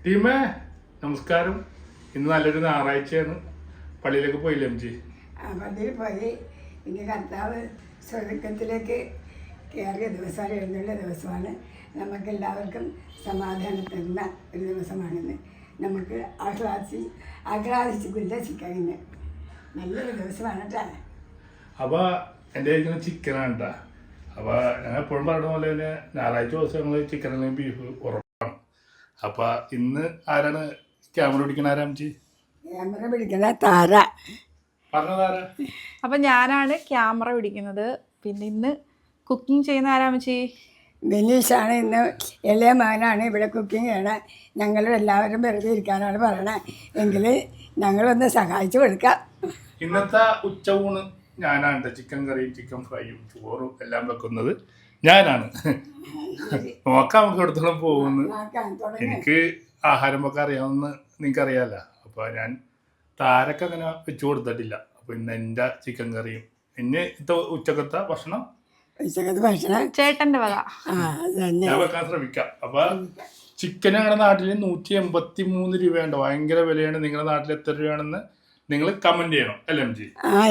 ടീമേ നമസ്കാരം. ഇന്ന് നല്ലൊരു ഞായറാഴ്ചയാണ്. പള്ളിയിലേക്ക് പോയില്ലേ അമ്മച്ചി? പള്ളിയിൽ പോയി. ഇനി കർത്താവ് സ്വർഗത്തിലേക്ക് കയറിയ ദിവസമാണ്, എഴുന്നള്ള ദിവസമാണ്. നമുക്കെല്ലാവർക്കും സമാധാനം തരുന്ന ഒരു ദിവസമാണിന്ന്. നമുക്ക് ആഹ്ലാദിച്ച് ഉല്ലസിക്കാം. ഇന്ന് നല്ലൊരു ദിവസമാണ് കേട്ടോ. അപ്പോൾ എൻ്റെ കഴിക്കുന്ന ചിക്കനാണ് കേട്ടോ. അപ്പോൾ ഞാൻ എപ്പോഴും പറഞ്ഞ പോലെ തന്നെ ഞായറാഴ്ച ദിവസം ഞങ്ങൾ ചിക്കൻ അല്ലെങ്കിൽ ബീഫ് ഉറപ്പാണ്. അപ്പോൾ ഇന്ന് ആരാണ് ക്യാമറ പിടിക്കണ? ആരാമച്ചി ക്യാമറ പിടിക്കുന്ന? താര. പറഞ്ഞ താര. അപ്പം ഞാനാണ് ക്യാമറ പിടിക്കുന്നത്. പിന്നെ ഇന്ന് കുക്കിംഗ് ചെയ്യുന്ന ആരാമച്ചി? ബിനീഷാണ്. ഇന്ന് ഇളയ മകനാണ് ഇവിടെ കുക്കിംഗ് ചെയ്യണത്. ഞങ്ങളെല്ലാവരും വെറുതെ ഇരിക്കാനാണ് പറയണത്. എങ്കിൽ ഞങ്ങളൊന്ന് സഹായിച്ചു കൊടുക്കാം. ഇന്നത്തെ ഉച്ചയൂണ് ഞാനാണ്. ചിക്കൻ കറിയും ചിക്കൻ ഫ്രൈയും ചോറും എല്ലാം വെക്കുന്നത് ഞാനാണ്. നോക്കാം നമുക്ക് എടുത്തോളം പോകുന്നത്. എനിക്ക് ആഹാരം വെക്കാൻ അറിയാമെന്ന് നിങ്ങൾക്ക് അറിയാമല്ലോ. അപ്പോൾ ഞാൻ താരക്ക് അങ്ങനെ വെച്ച് കൊടുത്തിട്ടില്ല. അപ്പോൾ ഇന്ന് എൻ്റെ ചിക്കൻ കറിയും പിന്നെ ഉച്ചക്കത്തെ ഭക്ഷണം ചേട്ടൻ്റെ വക ഞാൻ വെക്കാൻ ശ്രമിക്കാം. അപ്പോൾ ചിക്കൻ ഞങ്ങളുടെ നാട്ടിൽ 183 രൂപയുണ്ട്. ഭയങ്കര വിലയാണ്. നിങ്ങളുടെ നാട്ടിൽ എത്ര രൂപയാണെന്ന് നിങ്ങൾ കമന്റ് ചെയ്യണം. അല്ലേ അമ്മച്ചി?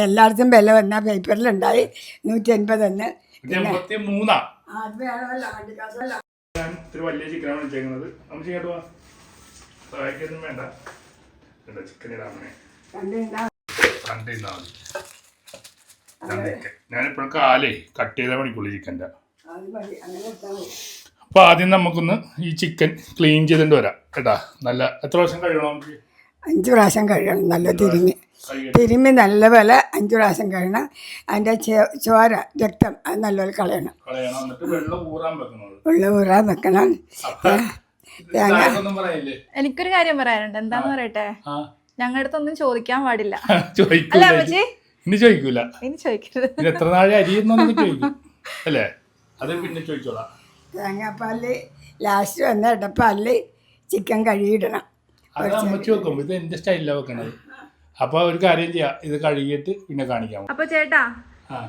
എല്ലായിടത്തും വില വന്ന പേപ്പറിലുണ്ടായി 180. 183. ഞാൻ ഇത്തിരി വലിയ ചിക്കനാണ് വെച്ചേക്കുന്നത്. അമ്മച്ചി കേട്ടോ സഹായിക്കൊന്നും വേണ്ട. ചിക്കൻ ഇടാമേ കണ്ടിരുന്നാ മതി. ഞാനിപ്പോഴും കാലേ കട്ട് ചെയ്താൽ മണിക്കുള്ളൂ ചിക്കൻ്റെ. അപ്പോൾ ആദ്യം നമുക്കൊന്ന് ഈ ചിക്കൻ ക്ലീൻ ചെയ്തിട്ട് വരാം കേട്ടാ. നല്ല എത്ര പ്രാവശ്യം കഴുകണം നമുക്ക്? 5 പ്രാവശ്യം കഴുകണം. നല്ല തിരുമ്മി നല്ലപോലെ 5 പ്രാവശ്യം കഴുകണം. അതിൻ്റെ ചോര രക്തം അത് നല്ലപോലെ കളയണം. വെള്ളം ഊറാൻ വെക്കണം. എനിക്കൊരു കാര്യം പറയാനുണ്ട്. എന്താന്ന് പറയട്ടെ, ഞങ്ങളുടെ അടുത്തൊന്നും ചോദിക്കാൻ പാടില്ല. അല്ല അമ്മച്ചി? ഇനി ചോദിക്കൂല. ഇനി ചോദിക്കരുത്. എത്ര നാളെ അരിയെന്നു ചോദിക്കും അല്ലേ? അത് പിന്നെ ചോദിച്ചോളാം. തേങ്ങാപ്പാലിൽ ലാസ്റ്റ് വന്ന ഇടപ്പാലിൽ ചിക്കൻ കഴുകിയിടണം. അത് അമ്മച്ചി വെക്കും. ഇത് എന്റെ സ്റ്റൈലിലാണ് വെക്കണത്. അപ്പൊ ഒരു കാര്യം ചെയ്യാം, ഇത് കഴുകിയിട്ട് പിന്നെ കാണിക്കാം. അപ്പൊ ചേട്ടാ,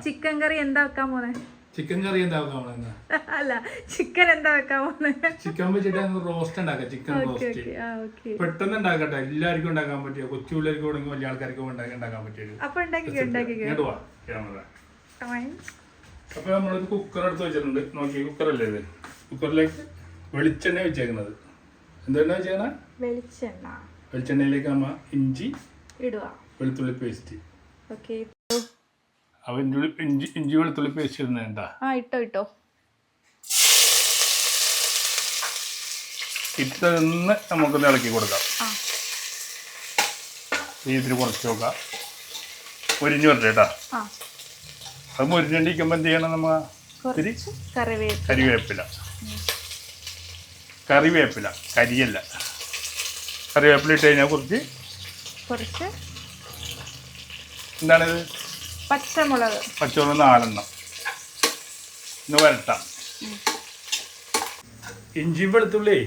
ചിക്കൻ കറി എന്താ വെക്കാൻ പോന്നെ? ചിക്കൻ കറി എന്താ വെക്കാൻ പോന്നെ? അല്ല, ചിക്കൻ എന്താ വെക്കാൻ പോന്നെ? ചിക്കൻ വെച്ചിട്ട് റോസ്റ്റ് ഉണ്ടാക്കാം. ചിക്കൻ റോസ്റ്റ് പെട്ടെന്ന് ഉണ്ടാക്കട്ടെ. എല്ലാവർക്കും ഉണ്ടാക്കാൻ പറ്റിയ, കൊച്ചു പിള്ളേർക്ക് വേണമെങ്കിൽ വലിയ ആൾക്കാർക്ക് ഉണ്ടാക്കാൻ പറ്റിയത്. അപ്പൊ അപ്പൊ നമ്മളൊരു കുക്കർ എടുത്ത് വെച്ചിട്ടുണ്ട്. നോക്കി, കുക്കറല്ലേ ഇത്? കുക്കറിലേക്ക് വെളിച്ചെണ്ണ വെച്ചേക്കുന്നത്. എന്തെണ്ണ വെച്ചേക്കണ? വെളിച്ചെണ്ണയിലേക്ക് നമ്മ ഇഞ്ചി ഇടുക, വെളുത്തുള്ളി പേസ്റ്റ്. അപ്പൊ ഇഞ്ചി വെളുത്തുള്ളി പേസ്റ്റ് ഇടുന്ന ഇട്ടോ ഇട്ടൊന്ന് നമുക്കൊന്ന് ഇളക്കി കൊടുക്കാം. ഇതിൽ കുറച്ച് നോക്കാം. മുരിഞ്ഞു വരട്ടെ കേട്ടാ. അത് മുരിഞ്ഞിരിക്കുമ്പോൾ എന്ത് ചെയ്യണം? നമ്മ ഇത്തിരി കരിവേപ്പില. കരിയല്ല, കറിവേപ്പില ഇട്ട് കഴിഞ്ഞാൽ കുറച്ച് എന്താണിത്? പച്ചമുളക് 4 ഇന്ന് വരട്ടാം. ഇഞ്ചിയും വെളുത്തുള്ളി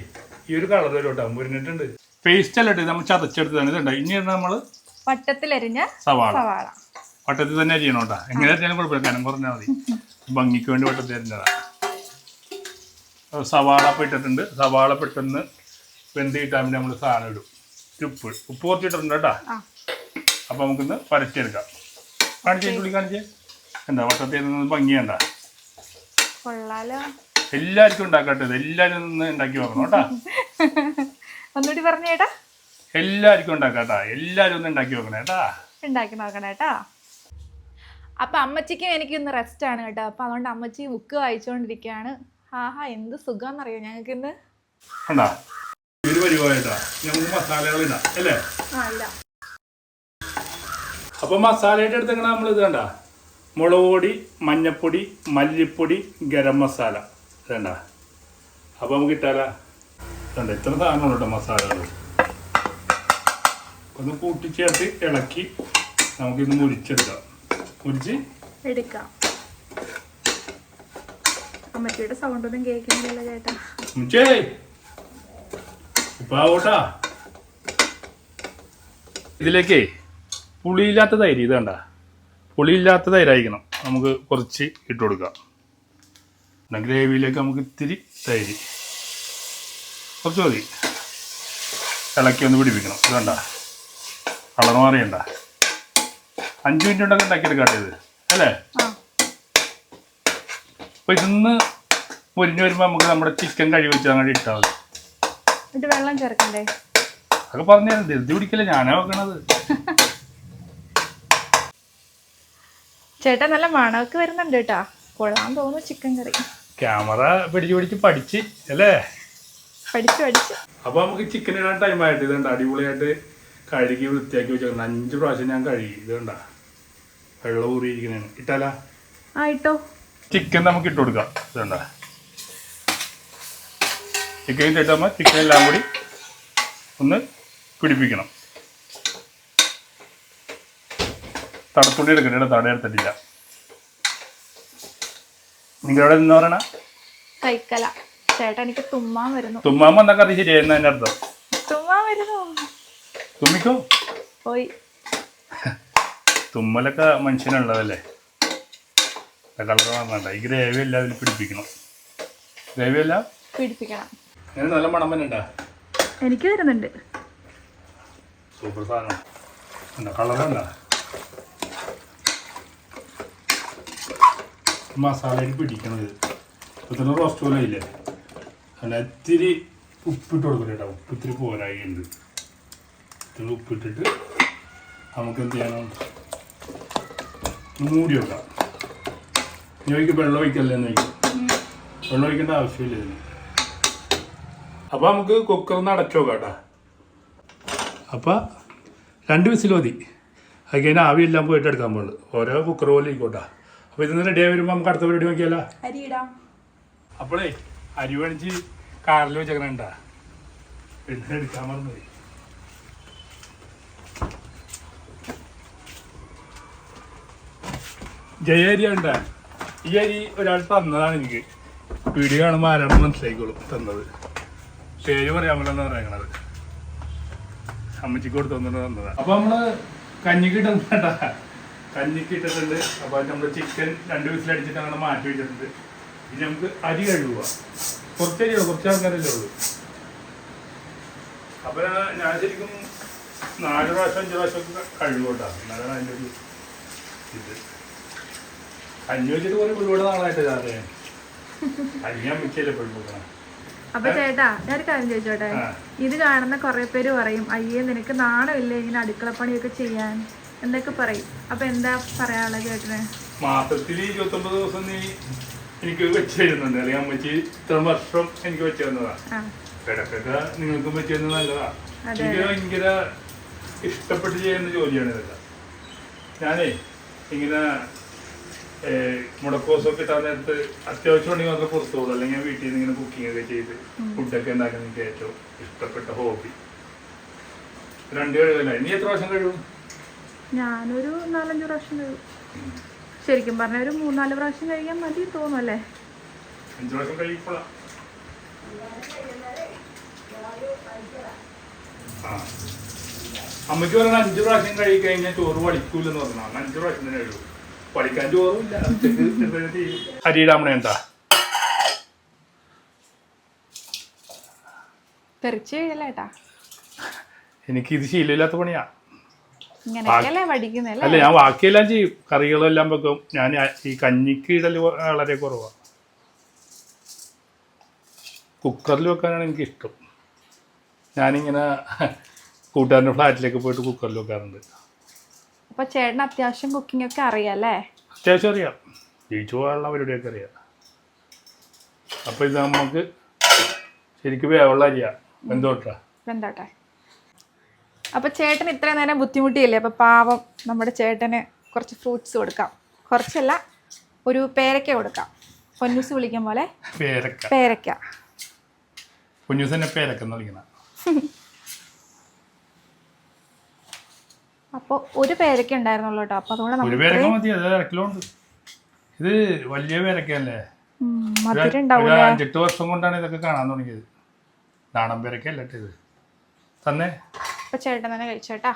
ഈ ഒരു കളർ വരും കേട്ടോ. മുരിഞ്ഞിട്ടുണ്ട്. പേസ്റ്റ് അല്ല ഇട്ട് നമ്മൾ ചതച്ചെടുത്തതാണ്. ഇതുണ്ട്. ഇനി നമ്മൾ വട്ടത്തിലരിഞ്ഞ സവാള വട്ടത്തിൽ തന്നെ ചെയ്യണം കേട്ടോ. എങ്ങനെ അരിഞ്ഞാലും കുഴപ്പമില്ല, കനം കുറഞ്ഞാൽ മതി. ഭംഗിക്ക് വേണ്ടി വട്ടത്തിൽ അരിഞ്ഞതാണ്. സവാള അപ്പം ഇട്ടിട്ടുണ്ട്. സവാള പെട്ടെന്ന് വെന്ത് കിട്ടാൻ വേണ്ടി നമ്മൾ സാധനം ഇടും. ഉപ്പ് കുറച്ചിട്ടുണ്ട് കേട്ടോ. അപ്പം നമുക്കിന്ന് പരത്തിയെടുക്കാം. കാണിച്ചേ എന്താ വട്ടത്തിൽ ഭംഗിയണ്ട. എല്ലാവർക്കും ഉണ്ടാക്കട്ടെ. എല്ലാവരും ഒന്ന് ഉണ്ടാക്കി നോക്കണം കേട്ടാ. ഒന്നുകൂടി പറഞ്ഞേട്ടാ. എല്ലാവർക്കും ഉണ്ടാക്കാട്ടാ. എല്ലാവരും ഒന്ന് ഉണ്ടാക്കി നോക്കണേ കേട്ടാ. ഉണ്ടാക്കി നോക്കണേട്ടാ. അപ്പൊ അമ്മച്ചിക്കും എനിക്കിന്ന് റെസ്റ്റ് ആണ് കേട്ടോ. അപ്പൊ അതുകൊണ്ട് അമ്മച്ചി ബുക്ക് വായിച്ചുകൊണ്ടിരിക്കുകയാണ്. എന്ത് സുഖാന്നറിയോ ഞങ്ങൾക്ക് ഇന്ന്. മസാലകൾ ഇടാം അല്ലേ? അപ്പൊ മസാലയുടെ അടുത്ത് നമ്മൾ ഇത് കണ്ട മുളക് പൊടി, മഞ്ഞപ്പൊടി, മല്ലിപ്പൊടി, ഗരം മസാല വേണ്ട. അപ്പൊ നമുക്ക് ഇട്ടാല വേണ്ട. ഇത്ര സാധനങ്ങൾ കേട്ടോ മസാലകൾ. ഒന്ന് കൂട്ടിച്ചേർത്ത് ഇളക്കി നമുക്കിന്ന് മുരിച്ചെടുക്കാം. എടുക്കാം. അമ്മച്ചിയുടെ സൗണ്ട് ഒന്നും കേൾക്കുന്നില്ല ചേട്ടാ. ഇതിലേക്കേ പുളിയില്ലാത്ത തൈര്, ഇത് കണ്ട പുളിയില്ലാത്ത തൈരായിരിക്കണം. നമുക്ക് കുറച്ച് ഇട്ട് കൊടുക്കാം. ഗ്രേവിയിലേക്ക് നമുക്ക് ഇത്തിരി തൈര് കുറച്ച് മതി. ഇളക്കി ഒന്ന് പിടിപ്പിക്കണം. ഇതുണ്ട കളർ മാറിയണ്ട. 5 മിനിറ്റ് ഉണ്ടൊക്കെ ഉണ്ടാക്കിയെടുക്കാട്ടെ ഇത് അല്ലേ? അപ്പോൾ ഇതൊന്ന് മുരിഞ്ഞ് വരുമ്പോൾ നമുക്ക് നമ്മുടെ ചിക്കൻ കഴുകി വെച്ച് അങ്ങോട്ട് ഇട്ടാൽ മതി. വെള്ളം ചേർക്കണ്ടേ? അതൊക്കെ പറഞ്ഞു തരാം. ധൃതി പിടിക്കില്ല, ഞാനാ വെക്കണത്. ചേട്ടാ നല്ല മണമൊക്കെ വരുന്നുണ്ട് കേട്ടാ. കൊള്ളാൻ തോന്നുന്നു ചിക്കൻ കറി. ക്യാമറ പിടിച്ച് പഠിച്ച് അല്ലേ? പഠിച്ച്. അപ്പോൾ നമുക്ക് ചിക്കൻ ഇടാൻ ടൈമായിട്ട് ഇതുണ്ട് അടിപൊളിയായിട്ട് കഴുകി വൃത്തിയാക്കി വെച്ചേക്കണം. 5 പ്രാവശ്യം ഞാൻ കഴുകി. ഇതുണ്ട വെള്ളം ഊറിയിരിക്കുന്നതാണ്. ഇട്ടാലാ? ഇട്ടോ. ചിക്കൻ നമുക്ക് ഇട്ട് കൊടുക്കാം. ഇതുണ്ട ചിക്കൻ ഇട്ടിട്ടാകുമ്പോൾ ചിക്കൻ എല്ലാം കൂടി ഒന്ന് പിടിപ്പിക്കണം. തടത്തുള്ളി എടുക്കണ്ട, തട എടുത്തിട്ടില്ല. നിങ്ങളവിടെ എന്താ പറയണ? കൈക്കല. ചേട്ടാ എനിക്ക് തുമ്മാൻ വരുന്നു. തുമ്മാൻ വന്ന കറി ശരിയായിരുന്നു അതിൻ്റെ അർത്ഥം. തുമ്മാൻ വരുന്നു. തുമ്മിക്കോ? പോയി. തുമ്മലൊക്കെ മനുഷ്യനുള്ളതല്ലേ? കളർ പറഞ്ഞണ്ട. ഈ ഗ്രേവി എല്ലാം അതിൽ പിടിപ്പിക്കണം. ഗ്രേവി എല്ലാം പിടിപ്പിക്കണം. അങ്ങനെ നല്ല മണം തന്നെ ഉണ്ടാ. എനിക്ക് വരുന്നുണ്ട്. സൂപ്പർ സാധനം. കളറുണ്ടാ? മസാലയിൽ പിടിക്കണത് ഇപ്പം റോസ്റ്റ് പോലെ ഇല്ലേ? അല്ല ഇത്തിരി ഉപ്പിട്ട് കൊടുക്കില്ല കേട്ടോ. ഉപ്പ് ഇത്തിരി പോരായിട്ടുണ്ട്. ഇത്തിരി ഉപ്പിട്ടിട്ട് നമുക്ക് എന്ത് ചെയ്യണം? മൂടി വെക്കാം. എനിക്ക് വെള്ളം ഒഴിക്കല്ലേ എന്ന് വയ്ക്കും. വെള്ളം ഒഴിക്കേണ്ട ആവശ്യമില്ല ഇതിന്. അപ്പോൾ നമുക്ക് കുക്കറിന്ന് അടച്ചു നോക്കാം കേട്ടോ. അപ്പോൾ 2 വിസിൽ മതി. അത് കഴിഞ്ഞാൽ ആവിയെല്ലാം പോയിട്ട് എടുക്കാൻ പോകുള്ളൂ. ഓരോ കുക്കർ പോലെ ഇരിക്കോട്ടെ. അപ്പോൾ ഇതിന്ന് റെഡിയായി വരുമ്പോൾ നമുക്ക് അടുത്ത പരിപാടി നോക്കിയാലോ? അരി ഇടാം. അപ്പോഴേ അരി വേണിച്ച് കാറിൽ വെച്ചേക്കണേണ്ടാ. പിന്നെ എടുക്കാൻ മറന്നുപോയി. ജയ അരിയാണ്ടാ. ഈ അരി ഒരാൾ തന്നതാണ് എനിക്ക്. വീഡിയോ കാണുമ്പോൾ ആരാണെന്ന് മനസ്സിലായിക്കോളും തന്നത്. പേര് പറയാമല്ലോ പറയണത്. അമ്മച്ചിക്ക് കൊടുത്തു തന്നതാണ്. അപ്പോൾ നമ്മൾ കഞ്ഞിക്ക് ഇട്ടുണ്ടാ. കഞ്ഞിക്ക് ഇട്ടിട്ടുണ്ട്. അപ്പോൾ നമ്മൾ ചിക്കൻ 2 വിസിലടിച്ചിട്ട് അങ്ങനെ മാറ്റി വെച്ചിട്ടുണ്ട്. ഇനി നമുക്ക് അരി കഴുകുക. കുറച്ച് അരിയോ, കുറച്ച് ആൾക്കാരല്ലേ ഉള്ളൂ. അപ്പോൾ ഞാൻ ശരിക്കും 4 പ്രാവശ്യം 5 പ്രാവശ്യമൊക്കെ കഴുകുകൊണ്ടാണ്. എന്നാലാണ് അതിൻ്റെ ഒരു ഇത്. കഞ്ഞി വെച്ചിട്ട് ഒരുപാട് നാളായിട്ട് അറിയാം. കഞ്ഞി അമ്മച്ചല്ലേ എപ്പോഴും കൊടുക്കണം. അപ്പൊ ചേട്ടാ ഞാനൊരു കാര്യം ചോദിച്ചോട്ടെ. ഇത് കാണുന്ന കുറെ പേര് പറയും അയ്യേ നിനക്ക് നാണമില്ല ഇങ്ങനെ അടുക്കളപ്പണിയൊക്കെ ചെയ്യാൻ എന്നൊക്കെ പറയും. അപ്പൊ എന്താ പറയാനുള്ളത് ചേട്ടന്? മാസത്തിൽ 29 ദിവസം നീ എനിക്ക് വെച്ച് തരുന്നുണ്ട്. അല്ലെങ്കിൽ അമ്മച്ചി ഇത്ര വർഷം എനിക്ക് വെച്ച് തന്നതാണ്. ഇടയ്ക്കൊക്കെ നിങ്ങൾക്കും വെച്ച് തന്നത് നല്ലതാ. എനിക്ക് ഭയങ്കര ഇഷ്ടപ്പെട്ട് ചെയ്യുന്ന ജോലിയാണ് ഇതൊക്കെ. ഞാനേ ഇങ്ങനെ മുടക്കോസൊക്കെ ഇട്ടാൻ നേരത്ത് അത്യാവശ്യം ഉണ്ടെങ്കിൽ മാത്രമേ പുറത്തു പോകുള്ളൂ. അല്ലെങ്കിൽ വീട്ടിൽ നിന്ന് ഇങ്ങനെ കുക്കിംഗ് ഒക്കെ ചെയ്ത് ഫുഡൊക്കെ ഉണ്ടാക്കാൻ എനിക്ക് ഏറ്റവും ഇഷ്ടപ്പെട്ട ഹോബി. 2 കഴിവല്ല. ഇനി എത്ര പ്രാവശ്യം കഴിവും? ഞാനൊരു 4-5 പ്രാവശ്യം കഴിയും. ശരിക്കും പറഞ്ഞ ഒരു 3-4 പ്രാവശ്യം കഴിക്കാൻ മതി തോന്നുമല്ലേ? 5 പ്രാവശ്യം കഴിക്കോളാം. അമ്മയ്ക്ക് പറഞ്ഞ 5 പ്രാവശ്യം കഴിക്കഴിഞ്ഞാൽ ചോറ് പഠിക്കൂലെന്ന് പറഞ്ഞാൽ 5 പ്രാവശ്യം തന്നെ കഴിയും. പഠിക്കാൻ ചോറുമില്ല. അരിയിടാമണ എന്താ തെറിച്ച് കഴിയല്ലേട്ടാ. എനിക്ക് ഇത് ശീലമില്ലാത്ത പണിയാ. ഇങ്ങനെയൊക്കെയല്ലേ പഠിക്കുന്നല്ലേ? അല്ല ഞാൻ ബാക്കിയെല്ലാം ചെയ്യും. കറികളെല്ലാം വെക്കും. ഞാൻ ഈ കഞ്ഞിക്ക് ഇടല് വളരെ കുറവാണ്. കുക്കറിൽ വെക്കാനാണ് എനിക്കിഷ്ടം. ഞാനിങ്ങനെ കൂട്ടുകാരൻ്റെ ഫ്ലാറ്റിലേക്ക് പോയിട്ട് കുക്കറിൽ വെക്കാറുണ്ട്. അപ്പൊ ചേട്ടന് അത്യാവശ്യം കുക്കിംഗ് ഒക്കെ അറിയാല്ലേ? അത്യാവശ്യം അറിയാം. ജീവിച്ചു പോകാനുള്ള പരിപാടിയൊക്കെ അറിയാം. അപ്പോൾ ഇത് നമുക്ക് ശരിക്കും വേവുള്ള അരിയാ. വെന്തോട്ടെ. അപ്പൊ ചേട്ടൻ ഇത്രയും നേരം ബുദ്ധിമുട്ടിയില്ലേ? അപ്പൊ പാവം നമ്മുടെ ചേട്ടന് കുറച്ച് ഫ്രൂട്ട്സ് കൊടുക്കാം. കുറച്ചല്ല, ഒരു പേരക്ക കൊടുക്കാം. പൊന്നൂസ് വിളിക്കും പോലെ പേരക്ക. പൊന്നൂസ് തന്നെ പേരക്ക എന്ന് വിളിക്കണം. അപ്പോൾ ഒരു പേരക്ക ഉണ്ടായിരുന്നുള്ളൂ കേട്ടോ. അപ്പോൾ അതുകൊണ്ട് ഒരു പേരക്ക മതി. അത് 1 കിലോ ഉണ്ട്. ഇത് വലിയ പേരക്കല്ലേ? മധുരം ഉണ്ടാവില്ല. 5-8 വർഷം കൊണ്ടാണ് ഇതൊക്കെ കാണാൻ തുടങ്ങിയത്. നാടൻ പേരക്കല്ല ഇത് തന്നെ. അപ്പൊ ചേട്ടൻ തന്നെ കഴിച്ചേട്ടാ.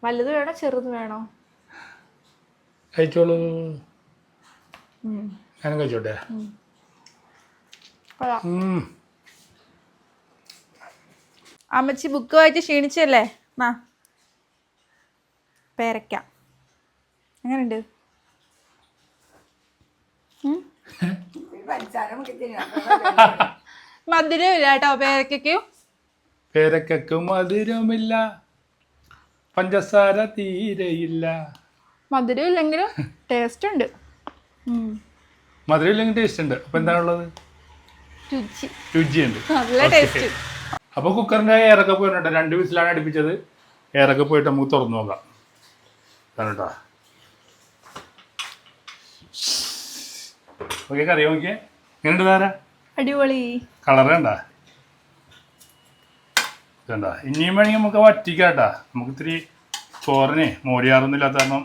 വലുത് വേണോ ചെറുത് വേണോ? കഴിച്ചോളൂ. ഞാനും കഴിച്ചോട്ടെ. അമ്മച്ചി ബുക്ക് വായിച്ച് ക്ഷീണിച്ചല്ലേ? ആ പേരയ്ക്ക എങ്ങനെയുണ്ട്? മധുരമില്ല കേട്ടോ പേരയ്ക്കു. പേരക്കക്ക് മധുരമില്ല, പഞ്ചസാര തീരെയില്ല. മധുരം ഇല്ലെങ്കിലും ടേസ്റ്റ് ഉണ്ട്. മധുരം ഇല്ലെങ്കിൽ ടേസ്റ്റ് ഉണ്ട്. അപ്പൊ എന്താണുള്ളത്? രുചിയുണ്ട്. നല്ല ടേസ്റ്റ്. അപ്പൊ കുക്കറിന്റെ എയറൊക്കെ പോയിട്ടുണ്ട്. 2 വിസിലാണ് അടുപ്പിച്ചത്. എയറൊക്കെ പോയിട്ട് നമുക്ക് തുറന്നു നോക്കാം. കേട്ടാ ഓക്കെ, കറി നോക്കിയേ എങ്ങനെയുണ്ട് താരാ? അടിപൊളി. കളർ കണ്ടാ? ഇതണ്ട. ഇനിയും വേണമെങ്കിൽ നമുക്ക് വറ്റിക്കാട്ടാ. നമുക്ക് ഇത്തിരി ചോറിന് മോരിയാറൊന്നും ഇല്ലാത്ത കാരണം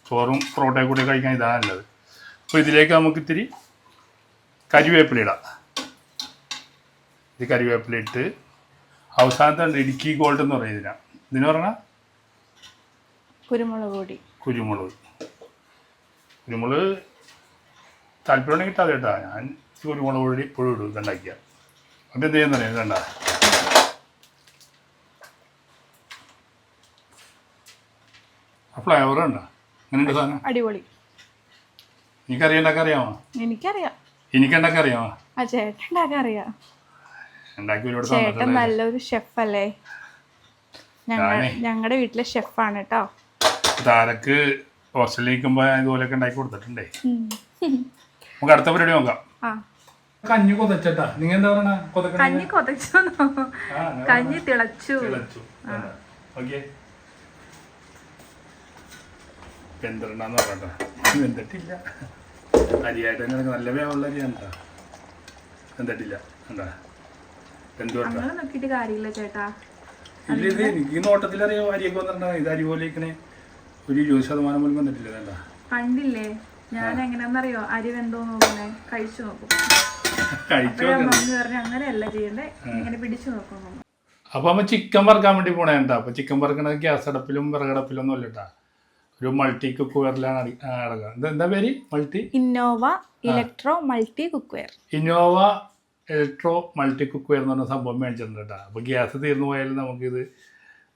ചോറും പൊറോട്ടയും കൂടി കഴിക്കാൻ ഇതാണ് നല്ലത്. അപ്പോൾ ഇതിലേക്ക് നമുക്ക് ഇത്തിരി കരിവേപ്പില ഇടാം. ഇത് കരിവേപ്പില ഇട്ട് അവസാനത്തെ ഇടുക്കി ഗോൾഡ് എന്ന് പറയും ഇതിന് പറഞ്ഞാൽ കുരുമുളക് പൊടി. കുരുമുളക് താല്പര്യം കിട്ടാതെ കേട്ടാ. ഞാൻ കുരുമുളക് പൊടി ഇപ്പോഴും ഇടും ഇതുണ്ടാക്കിയ. അപ്പം എന്ത് ചെയ്യുന്ന അറിയാം? ഇതണ്ട, ആ ഫ്ലേവർ ഉണ്ടോ? അങ്ങനെയുണ്ട് സാധനം. അടിപൊളി. എനിക്കറിയാം ഉണ്ടാക്കാൻ അറിയാമോ? എനിക്കറിയാം. എനിക്കുണ്ടാക്കാൻ അറിയാമോ? ആ ചേട്ടൻ ഉണ്ടാക്കാൻ അറിയാം. ഉണ്ടാക്കി ഒരുപാട് ചേട്ടൻ നല്ലൊരു ഷെഫല്ലേ? ഞങ്ങളുടെ വീട്ടിലെ ഷെഫാണ് കേട്ടോ. താരക്ക് ഹോസ്റ്റലിൽ നിൽക്കുമ്പോൾ ഇതുപോലെയൊക്കെ ഉണ്ടാക്കി കൊടുത്തിട്ടുണ്ടേ. നമുക്ക് അടുത്ത പരിപാടി നോക്കാം. കഞ്ഞി കൊതച്ചട്ടാ. നിങ്ങൾ എന്താ പറയണ? കഞ്ഞി കൊതച്ചു. കഞ്ഞി തിളച്ചു. ഓക്കെ, വെന്തരണ്ടെന്ന് പറഞ്ഞ വെന്തിട്ടില്ല. അരിയായിട്ട് തന്നെ നല്ല വേവുള്ള അരിയാണ് കേട്ടോ. വെന്തിട്ടില്ല. എന്താ നോക്കിട്ട് കാര്യമില്ല ചേട്ടാ. ഇല്ല, ഇത് എനിക്ക് ഈ നോട്ടത്തിലറിയാം അരിയൊക്കെ വന്നിട്ടുണ്ടാകും. ഇത് അരി പോലെ ഇരിക്കണേ ഒരു 20% പോലും വന്നിട്ടില്ല. വേണ്ട, കണ്ടില്ലേ ഞാൻ എങ്ങനെയാന്നറിയോ അരി വെന്തോ നോക്കണേ? കഴിച്ചു നോക്കും. മമ്മി പറഞ്ഞു അങ്ങനെയല്ല ചെയ്യണ്ടേ, ഇങ്ങനെ പിടിച്ചു നോക്കുന്നു. അപ്പൊ അമ്മ ചിക്കൻ വറുക്കാൻ വേണ്ടി പോണേണ്ട. അപ്പൊ ചിക്കൻ വറുക്കണത് ഗ്യാസ് അടുപ്പിലും വിറകടുപ്പിലും ഒന്നും അല്ലട്ടാ. ഒരു മൾട്ടി കുക്കറിലാണ് അടക്കുക. എന്താ പേര്? Innova electro multi cookware. Innova electro multi cookware എന്ന് പറഞ്ഞ സംഭവം മേടിച്ചിട്ടുണ്ട് കേട്ടോ. അപ്പോൾ ഗ്യാസ് തീർന്നു പോയാലും നമുക്കിത്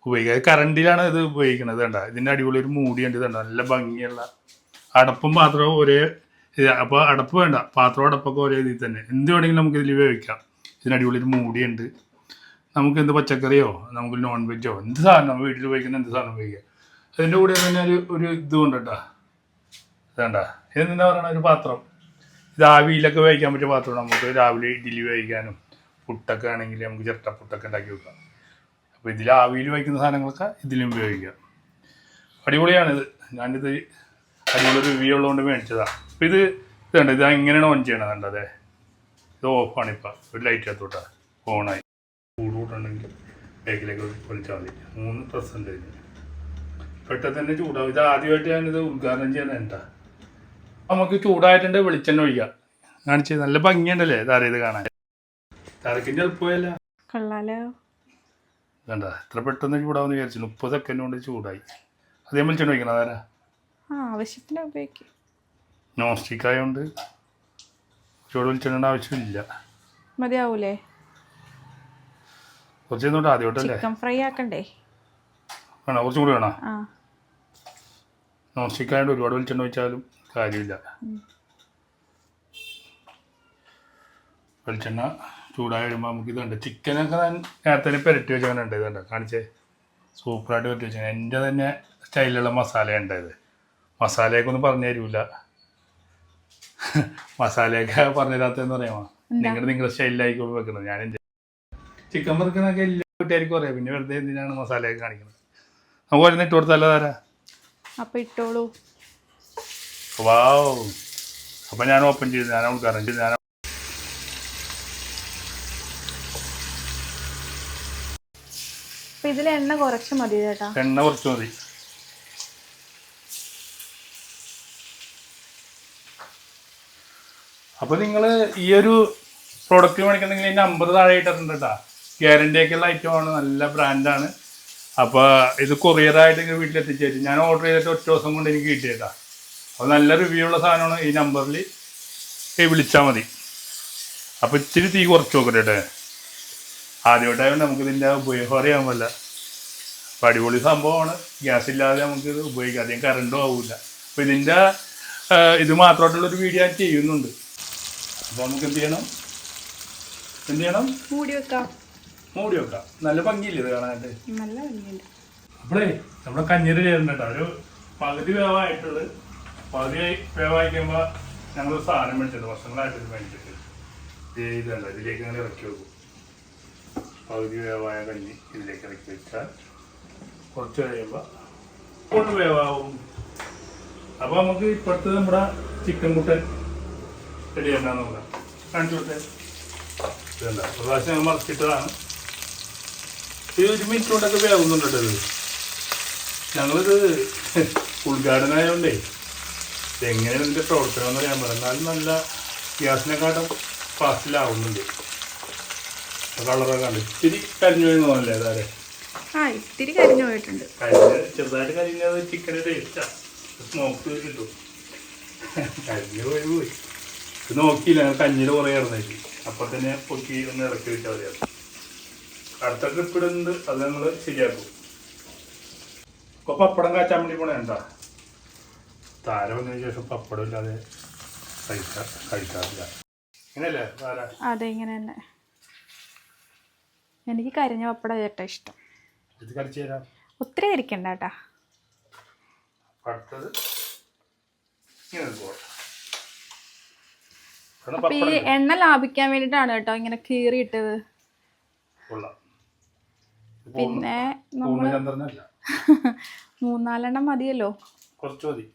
ഉപയോഗിക്കാം. കറണ്ടിലാണ് ഇത് ഉപയോഗിക്കുന്നത്. കണ്ട, ഇതിൻ്റെ അടിപൊളി ഒരു മൂടിയുണ്ട്. ഇതുണ്ട്, നല്ല ഭംഗിയുള്ള അടപ്പും പാത്രവും ഒരേ ഇത്. അപ്പോൾ അടപ്പ് വേണ്ട, പാത്രവും അടപ്പൊക്കെ ഒരേ ഇതിൽ തന്നെ. എന്ത് വേണമെങ്കിലും നമുക്ക് ഇതിൽ ഉപയോഗിക്കാം. ഇതിന് അടിപൊളി ഒരു മൂടിയുണ്ട്. നമുക്ക് എന്ത് പച്ചക്കറിയോ നമുക്ക് നോൺ വെജോ എന്ത് സാധനം വീട്ടിൽ ഉപയോഗിക്കുന്ന എന്ത് സാധനം ഉപയോഗിക്കാം. അതിൻ്റെ കൂടെ തന്നെ ഒരു ഇത് കൊണ്ട് കേട്ടോ. ഇതേണ്ട, ഇതെന്താ പറയണ ഒരു പാത്രം. ഇത് ആവിയിലൊക്കെ വേവിക്കാൻ പറ്റിയ പാത്രമാണ്. നമുക്ക് രാവിലെ ഇഡ്ഡലി വേവിക്കാനും പുട്ടൊക്കെ ആണെങ്കിൽ നമുക്ക് ചിരട്ടപ്പുട്ടൊക്കെ ഉണ്ടാക്കി വെക്കാം. അപ്പോൾ ഇതിൽ ആവിയിൽ വയ്ക്കുന്ന സാധനങ്ങളൊക്കെ ഇതിലും ഉപയോഗിക്കാം. അടിപൊളിയാണിത്. ഞാനിത് അടിപൊളി റിവ്യൂ ഉള്ളതുകൊണ്ട് മേടിച്ചതാണ്. അപ്പോൾ ഇതുണ്ട്, ഇത് എങ്ങനെയാണ് ഓൺ ചെയ്യണത്? കണ്ടോ, അതെ, ഇത് ഓഫാണ്. ഇപ്പം ഒരു ലൈറ്റ് എത്തോട്ടാ ഓണായി. ചൂട് കൂട്ടുണ്ടെങ്കിൽ ബേക്കിലേക്ക് വലിച്ചാൽ മതി. 3% പെട്ടെന്ന് തന്നെ ചൂടാവും. ഇത് ആദ്യമായിട്ട് ഞാനിത് ഉദ്ഘാടനം ചെയ്യാനുണ്ടാ. നമുക്ക് ചൂടായിട്ടുണ്ട്, വെളിച്ചെണ്ണ ഒഴിക്കാം. കാണിച്ചത് നല്ല ഭംഗിയുണ്ടല്ലേ താര ഇത് കാണാൻ. താരക്കിൻ്റെ എളുപ്പമല്ല വേണ്ട, എത്ര പെട്ടെന്ന് ചൂടാവുന്ന വിചാരിച്ചു. 30 സെക്കൻഡ് കൊണ്ട് ചൂടായി. അതേ വെളിച്ചെണ്ണ ഒഴിക്കണം താര. ആവശ്യത്തിന് ഉപയോഗിക്കും. നോൺ സ്റ്റിക്ക് ആയതുകൊണ്ട് ചൂട് വെളിച്ചെണ്ണ ആവശ്യമില്ല. മതിയാവൂലേ? കുറച്ച് കഴിഞ്ഞോട്ട് ആദ്യമായിട്ടല്ലേ ചിക്കൻ ഫ്രൈ ആക്കണ്ടേ? വേണോ? കുറച്ചും കൂടി വേണോ? നോൺ സ്റ്റിക്ക് ആയതുകൊണ്ട് ഒരുപാട് വെളിച്ചെണ്ണ ഒഴിച്ചാലും കാര്യമില്ല. വെളിച്ചെണ്ണ ചൂടായി വരുമ്പോൾ നമുക്ക് ഇതുണ്ട്. ചിക്കനൊക്കെ ഞാൻ നേരത്തെ പെരട്ടി വെച്ചവനുണ്ട്. ഇതുണ്ട്, കാണിച്ചേ, സൂപ്പറായിട്ട് പെരട്ടി വെച്ചാൽ എൻ്റെ തന്നെ സ്റ്റൈലിലുള്ള മസാല ഉണ്ടായത്. മസാലയൊക്കെ ഒന്നും പറഞ്ഞു തരൂല. മസാലയൊക്കെ പറഞ്ഞു തരാത്തതെന്ന് പറയാമോ? നിങ്ങളുടെ സ്റ്റൈലിലായിക്കോളൂ വെക്കുന്നത്. ഞാൻ എൻ്റെ ചിക്കൻ വറുക്കുന്നതൊക്കെ എല്ലാ വീട്ടുകാർക്കും അറിയാം. പിന്നെ വെറുതെ എന്തിനാണ് മസാലയൊക്കെ കാണിക്കുന്നത്? നമുക്ക് വരുന്ന ഇട്ട് കൊടുത്തല്ലോ താരാ. അപ്പം ഇട്ടോളൂ. വാവ്. അപ്പം ഞാൻ ഓപ്പൺ ചെയ്ത് ഞാൻ ഉൾക്കാറുണ്ട്. ഇതിൽ എണ്ണ കുറച്ച് മതി ചേട്ടാ. എണ്ണ കുറച്ച് മതി. അപ്പോൾ നിങ്ങൾ ഈ ഒരു പ്രോഡക്റ്റ് മേടിക്കണമെങ്കിൽ ഇതിൻ്റെ 50 താഴെ ഇട്ടിട്ടുണ്ട് കേട്ടോ. ഗ്യാരണ്ടിയൊക്കെയുള്ള ഐറ്റമാണ്, നല്ല ബ്രാൻഡാണ്. അപ്പോൾ ഇത് കൊറിയറായിട്ട് ഇങ്ങനെ വീട്ടിലെത്തിച്ചു തരും. ഞാൻ ഓർഡർ ചെയ്തിട്ട് 1 ദിവസം കൊണ്ട് എനിക്ക് കിട്ടിയേട്ടാ. അപ്പോൾ നല്ല റിവ്യൂ ഉള്ള സാധനമാണ്. ഈ നമ്പറിൽ വിളിച്ചാൽ മതി. അപ്പോൾ ഇച്ചിരി തീ കുറച്ച് നോക്കട്ടെ. ആദ്യമായിട്ടായതുകൊണ്ട് നമുക്ക് ഇതിൻ്റെ ഉപയോഗം അറിയാൻ പറ്റില്ല. അപ്പോൾ അടിപൊളി സംഭവമാണ്. ഗ്യാസ് ഇല്ലാതെ നമുക്ക് ഇത് ഉപയോഗിക്കാം, അധികം കറണ്ടും ആവില്ല. അപ്പോൾ ഇതിൻ്റെ ഇത് മാത്രമായിട്ടുള്ളൊരു വീഡിയോ ഞാൻ ചെയ്യുന്നുണ്ട്. അപ്പോൾ നമുക്ക് എന്ത് ചെയ്യണം മൂടി വെക്കാം. നല്ല ഭംഗിയില്ലേ ഇത് കാണാനായിട്ട്? നല്ല ഭംഗിയുണ്ട്. അപ്പോഴേ നമ്മുടെ കഞ്ഞിരി ചേരുന്നുണ്ട് കേട്ടോ. ഒരു പകുതി വേവായിട്ടുള്ളത്. പകുതി വേവായിക്കുമ്പോൾ ഞങ്ങൾ സാധനം മേടിച്ചിട്ടുണ്ട്, വർഷങ്ങളായിട്ടൊരു മേടിച്ചിട്ട്. ഇതല്ല, ഇതിലേക്ക് അങ്ങനെ ഇറക്കി വെക്കും. പകുതി വേവായ കഞ്ഞി ഇതിലേക്ക് ഇറക്കി വെച്ചാൽ കുറച്ച് കഴിയുമ്പോൾ കൊണ്ട് വേവാവും. അപ്പോൾ നമുക്ക് ഇപ്പോഴത്തെ നമ്മുടെ ചിക്കൻ കുട്ടൻ റെഡി ചെയ്യണമെന്ന് നോക്കാം. കാണിച്ചു കൊടുത്തേ. ഇതല്ല, ഒരു പ്രാവശ്യം ഞങ്ങൾ മറച്ചിട്ടതാണ്. ഇത് 1 മിനിറ്റ് കൊണ്ടൊക്കെ വേവുന്നുണ്ട് കേട്ടോ. ഇത് ഞങ്ങളിത് ഉദ്ഘാടനമായതുകൊണ്ടേ ഇതെങ്ങനെയാണ് ഇതിൻ്റെ പ്രവർത്തനം എന്ന് അറിയാൻ പറയാം. എന്നാലും നല്ല ഗ്യാസിനെക്കാട്ടും ഫാസ്റ്റിലാവുന്നുണ്ട്. കളറൊക്കെ കണ്ട് ഇത്തിരി കരിഞ്ഞു പോയി തോന്നല്ലേ അതാരെ? ഇത്തിരി കരിഞ്ഞു പോയിട്ടുണ്ട്. ചെറുതായിട്ട് കരിഞ്ഞത് ചിക്കന് ടേസ്റ്റാണ്. സ്മോക്ക് കിട്ടും. കരിഞ്ഞു പോയി ഇത് നോക്കിയില്ല. ഞങ്ങൾ കഞ്ഞിയിൽ കുറേ ഇറന്നേക്ക് അപ്പം തന്നെ പൊക്കി ഒന്ന് ഇറക്കി വെച്ചാൽ മതിയാണ്. അടുത്ത ട്രിപ്പ് ഇടുന്നുണ്ട്, അത് ഞങ്ങൾ ശരിയാക്കും. ഇപ്പോൾ പപ്പടം കാച്ചാൻ വേണ്ടി പോണേ എന്താ താരം വന്നതിന് ശേഷം പപ്പടം ഇല്ലാതെ കഴിക്കാറില്ല. ഇങ്ങനെയല്ലേ താര? അതെ, ഇങ്ങനെ തന്നെ. എനിക്ക് കരിഞ്ഞ പപ്പടം ചേട്ടാ ഇഷ്ടം. ഇത് കരിച്ചു തരാം. ഒത്തിരി കരിക്കണ്ട കേട്ടാ. അടുത്തത് ഇങ്ങനെ അപ്പൊ ഈ എണ്ണ ലാഭിക്കാൻ വേണ്ടിട്ടാണ് കേട്ടോ ഇങ്ങനെ കീറിയിട്ടത്. പിന്നെ നമ്മള് 3-4 മതിയല്ലോ. കുറച്ച് മതി.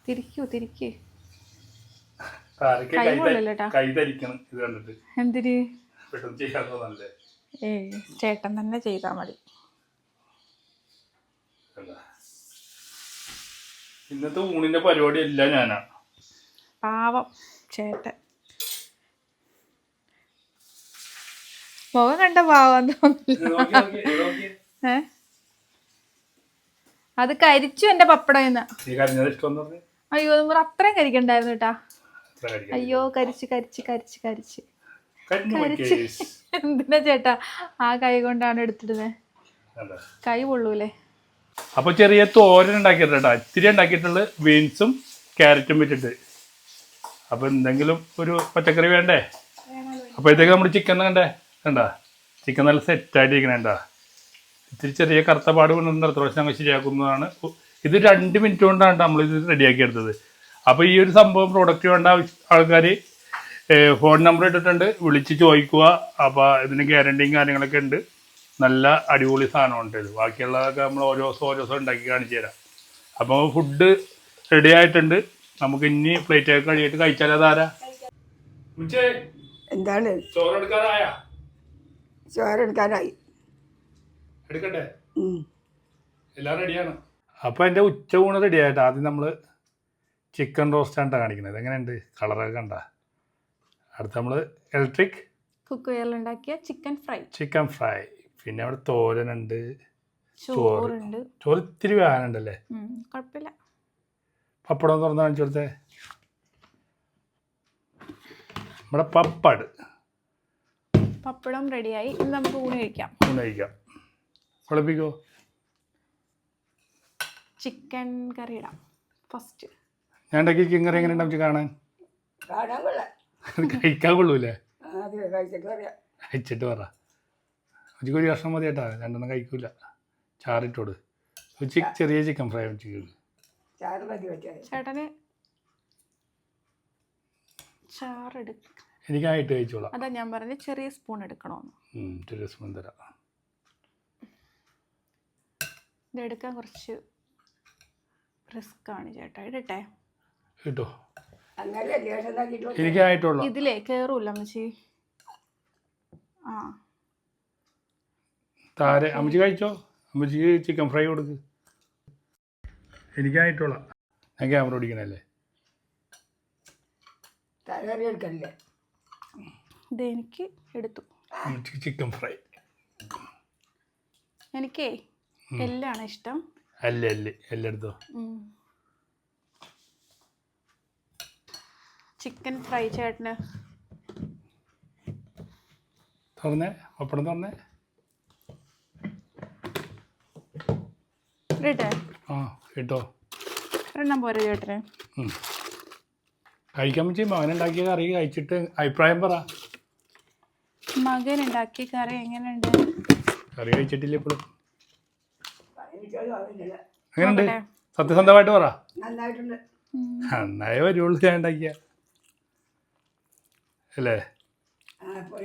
തിരിക്ക് കൈ ധരിക്കണം ഇത് കണ്ടിട്ട്. എന്തിന്? പെട്ടെന്ന് ചെയ്യാന്നല്ലേ? ചേട്ടൻ തന്നെ ചെയ്താ മതി. ഇന്നത്തെ ഊണിന്റെ പരിപാടി എല്ലാം ഞാനാ. പാവം ചേട്ടൻ. മുഖം കണ്ട പാവം തോന്നില്ല. അത് കരിച്ചു എന്റെ പപ്പടം ഇന്ന്. അയ്യോ, നമ്മൾ അത്രയും കരിക്കണ്ടായിരുന്നു കേട്ടാ. അയ്യോ, കരിച്ച് എന്തിനാ ചേട്ടാ ആ കൈ കൊണ്ടാണ് എടുത്തിടുന്നത്? കൈ പൊള്ളൂലേ? അപ്പൊ ചെറിയ തോരൻ ഉണ്ടാക്കിയിട്ടാ. ഇത്തിരി ഉണ്ടാക്കിയിട്ടുള്ള ബീൻസും ക്യാരറ്റും വെച്ചിട്ട്. അപ്പൊ എന്തെങ്കിലും ഒരു പച്ചക്കറി വേണ്ടേ? അപ്പോഴത്തേക്ക് നമ്മൾ ചിക്കൻ കണ്ടാ ചിക്കൻ നല്ല സെറ്റായിട്ടിരിക്കണേണ്ടാ. ഇത്തിരി ചെറിയ കറുത്ത പാട് കൊണ്ടുവന്ന് അടുത്ത പ്രാവശ്യം ഞങ്ങൾ ശരിയാക്കുന്നതാണ്. ഇത് 2 മിനിറ്റ് കൊണ്ടാണ് നമ്മളിത് റെഡിയാക്കി എടുത്തത്. അപ്പോൾ ഈ ഒരു സംഭവം പ്രോഡക്റ്റ് വേണ്ട ആൾക്കാർ ഫോൺ നമ്പർ ഇട്ടിട്ടുണ്ട്, വിളിച്ച് ചോദിക്കുക. അപ്പോൾ ഇതിന് ഗ്യാരണ്ടിയും കാര്യങ്ങളൊക്കെ ഉണ്ട്. നല്ല അടിപൊളി സാധനമുണ്ട് ഇത്. ബാക്കിയുള്ളതൊക്കെ നമ്മൾ ഓരോ ദിവസം ഉണ്ടാക്കി കാണിച്ചു തരാം. അപ്പോൾ ഫുഡ് റെഡി ആയിട്ടുണ്ട്. നമുക്ക് ഇനി പ്ലേറ്റൊക്കെ കഴിയിട്ട് കഴിച്ചാൽ അതാരാ? എന്താണ്? ചോറെടുക്കാനായി. എടുക്കട്ടെ? എല്ലാം റെഡിയാണ്. അപ്പോൾ എൻ്റെ ഉച്ച ഊണ് റെഡി ആയിട്ട് ആദ്യം നമ്മൾ ചിക്കൻ റോസ്റ്റാണ് കാണിക്കുന്നത്. എങ്ങനെയുണ്ട്? കളറൊക്കെ കണ്ട. അടുത്ത് നമ്മൾ ഇലക്ട്രിക് കുക്ക് വെയറിലുണ്ടാക്കിയ ചിക്കൻ ഫ്രൈ. പിന്നെ അവിടെ തോരനുണ്ട്, ചോറുണ്ട്. ചോറ് ഇത്തിരി വേകാനുണ്ടല്ലേ? കുഴപ്പമില്ല. പപ്പടം തുറന്ന് കാണിച്ചു കൊടുത്തേ. നമ്മുടെ പപ്പടം റെഡിയായി. ഇനി നമുക്ക് ഊണ് കഴിക്കാം. കുഴപ്പിക്കോ? ചിക്കൻ കറി ഇടാം ഫസ്റ്റ്. ഞാൻ ഉണ്ടാക്കി ചിക്കൻ കറി എങ്ങനെ ഉണ്ടാവും കാണാൻ? കഴിക്കാൻ കൊള്ളൂലേ? കഴിച്ചിട്ട് പറ. ഉച്ചയ്ക്ക് 1 കഷ്ണം മതി കേട്ടാ, 2 കഴിക്കൂല. ചാറിട്ടോട്. ചെറിയ ചിക്കൻ ഫ്രൈ ഉച്ചയ്ക്ക്. ചേട്ടന് ചാറെടുക്ക. എനിക്കായിട്ട് കഴിച്ചോളാം. അതാ ഞാൻ പറഞ്ഞ ചെറിയ സ്പൂൺ എടുക്കണോന്ന്. ചെറിയ സ്പൂൺ തരാം. ഇതെടുക്കാൻ കുറച്ച് റിസ്ക് ആണ് ചേട്ടാ. ഇടട്ടെ? കിട്ടോ? എനിക്കായിട്ടുള്ള ഇതിലേ കേറൂല അമ്മച്ചി. താരെ അമ്മച്ചി കഴിച്ചോ. അമ്മച്ചിക്ക് ചിക്കൻ ഫ്രൈ കൊടുക്ക്. എനിക്കായിട്ടുള്ള ഞാൻ ക്യാമറ ഓടിക്കണല്ലേ. ഇതെനിക്ക് എടുത്തു. അമ്മച്ചിക്ക് ചിക്കൻ ഫ്രൈ. എനിക്കേ എല്ലാണ് ഇഷ്ടം. എല്ലെടുത്തോ. ചിക്കൻ ഫ്രൈ ചേട്ടന് തുറന്നേ പപ്പടം തുറന്നേ. ഇടട്ടെ? ആ കേട്ടോ. ഒരെണ്ണം പോരെ ചേട്ടന്? കഴിക്കാൻ പറ്റി മകനുണ്ടാക്കിയ കറി കഴിച്ചിട്ട് അഭിപ്രായം പറ. മകൻ ഉണ്ടാക്കിയ കറി എങ്ങനെയുണ്ട്? കറി കഴിച്ചിട്ടില്ല ഇപ്പോഴും. പറഞ്ഞിട്ടില്ല. എങ്ങനെയുണ്ട്? സത്യസന്ധമായിട്ട് പറ. നന്നായിട്ടുണ്ട്. നന്നായേ വരുള്ളൂ ഞാൻ ഉണ്ടാക്കിയ അല്ലേ?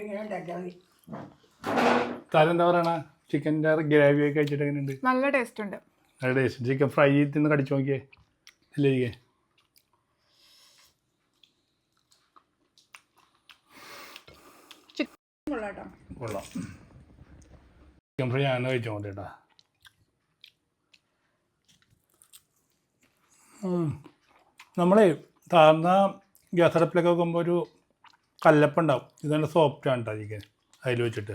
ഇങ്ങനെ ഉണ്ടാക്കിയാൽ മതി. താരെന്താ പറയണ? ചിക്കൻ്റെ ഗ്രേവി ഒക്കെ കഴിച്ചിട്ട് എങ്ങനെയുണ്ട്? നല്ല ടേസ്റ്റ് ഉണ്ട്. നല്ല ടേസ്റ്റ്. ചിക്കൻ ഫ്രൈ തിന്ന് കടിച്ചു നോക്കിയേ. ഇല്ലേ കൊള്ളാം. ചിക്കൻ ഫ്രൈ ഞാൻ കഴിച്ചോ മതിട്ടാ. നമ്മളെ സാധാരണ ഗ്യാസ് അടുപ്പിലൊക്കെ വെക്കുമ്പോൾ ഒരു കല്ലപ്പം ഉണ്ടാവും. ഇത് നല്ല സോഫ്റ്റാണ് കേട്ടോ ചിക്കൻ. അതിൽ വെച്ചിട്ട്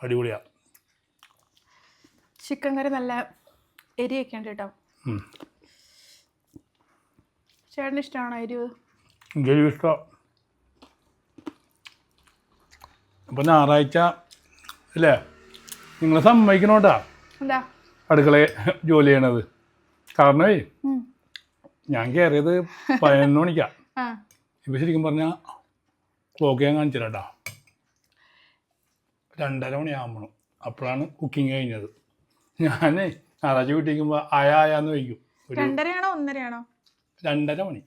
അടിപൊളിയാണ്. ചിക്കൻ കറി നല്ല എരിയൊക്കെ ഉണ്ട് കേട്ടോ. ചേട്ടന് ഇഷ്ടമാണോ എരിവ്? എനിക്കൊരു ഇഷ്ടം. അപ്പോൾ ഞായറാഴ്ച അല്ലേ നിങ്ങൾ സമ്മതിക്കണോട്ടാ എന്താ അടുക്കളയിൽ ജോലി ചെയ്യണത്. കാരണമേ ഞാൻ കയറിയത് 11 മണിക്കാണ്. ഇപ്പോൾ ശരിക്കും പറഞ്ഞാൽ ക്ലോക്ക് ഞാൻ കാണിച്ചു തരാം കേട്ടോ. 2:30 മണിയാകുമ്പോൾ അപ്പോഴാണ് കുക്കിംഗ് കഴിഞ്ഞത്. ഞാൻ ഞായറാഴ്ച വീട്ടിരിക്കുമ്പോൾ ആയാന്ന് വയ്ക്കും. 2:30 ആണോ 1:30 ആണോ? 2:30 മണി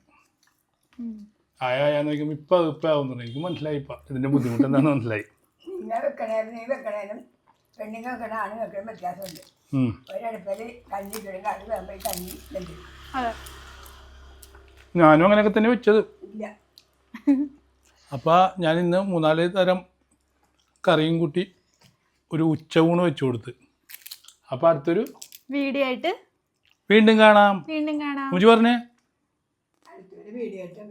ആയാന്ന് വയ്ക്കുമ്പോൾ ഇപ്പം ആവുന്നുണ്ട്. എനിക്ക് മനസ്സിലായി ഇപ്പം ഇതിൻ്റെ ബുദ്ധിമുട്ട് എന്താണെന്ന് മനസ്സിലായി. നിങ്ങൾ വെക്കണേലും നീ വെക്കണേലും പെണ്ണുങ്ങൾ വെക്കണ ആണ് വെക്കണം വ്യത്യാസമുണ്ട്. ഒരടുപ്പിൽ കഞ്ഞി ഇടുക, അത് വേകുമ്പോൾ കഞ്ഞി വെക്കും. അതെ, ഞാനും അങ്ങനെയൊക്കെ തന്നെ വെച്ചത്. ഇല്ല, അപ്പോൾ ഞാൻ ഇന്ന് 3-4 തരം കറിയും കൂട്ടി ഒരു ഉച്ചയൂണ് വെച്ചു കൊടുത്ത്. അപ്പോൾ അടുത്തൊരു വീഡിയോ ആയിട്ട് വീണ്ടും കാണാം. വീണ്ടും കാണാം. മുജി പറഞ്ഞേ അടുത്തൊരു വീഡിയോ ആയിട്ട്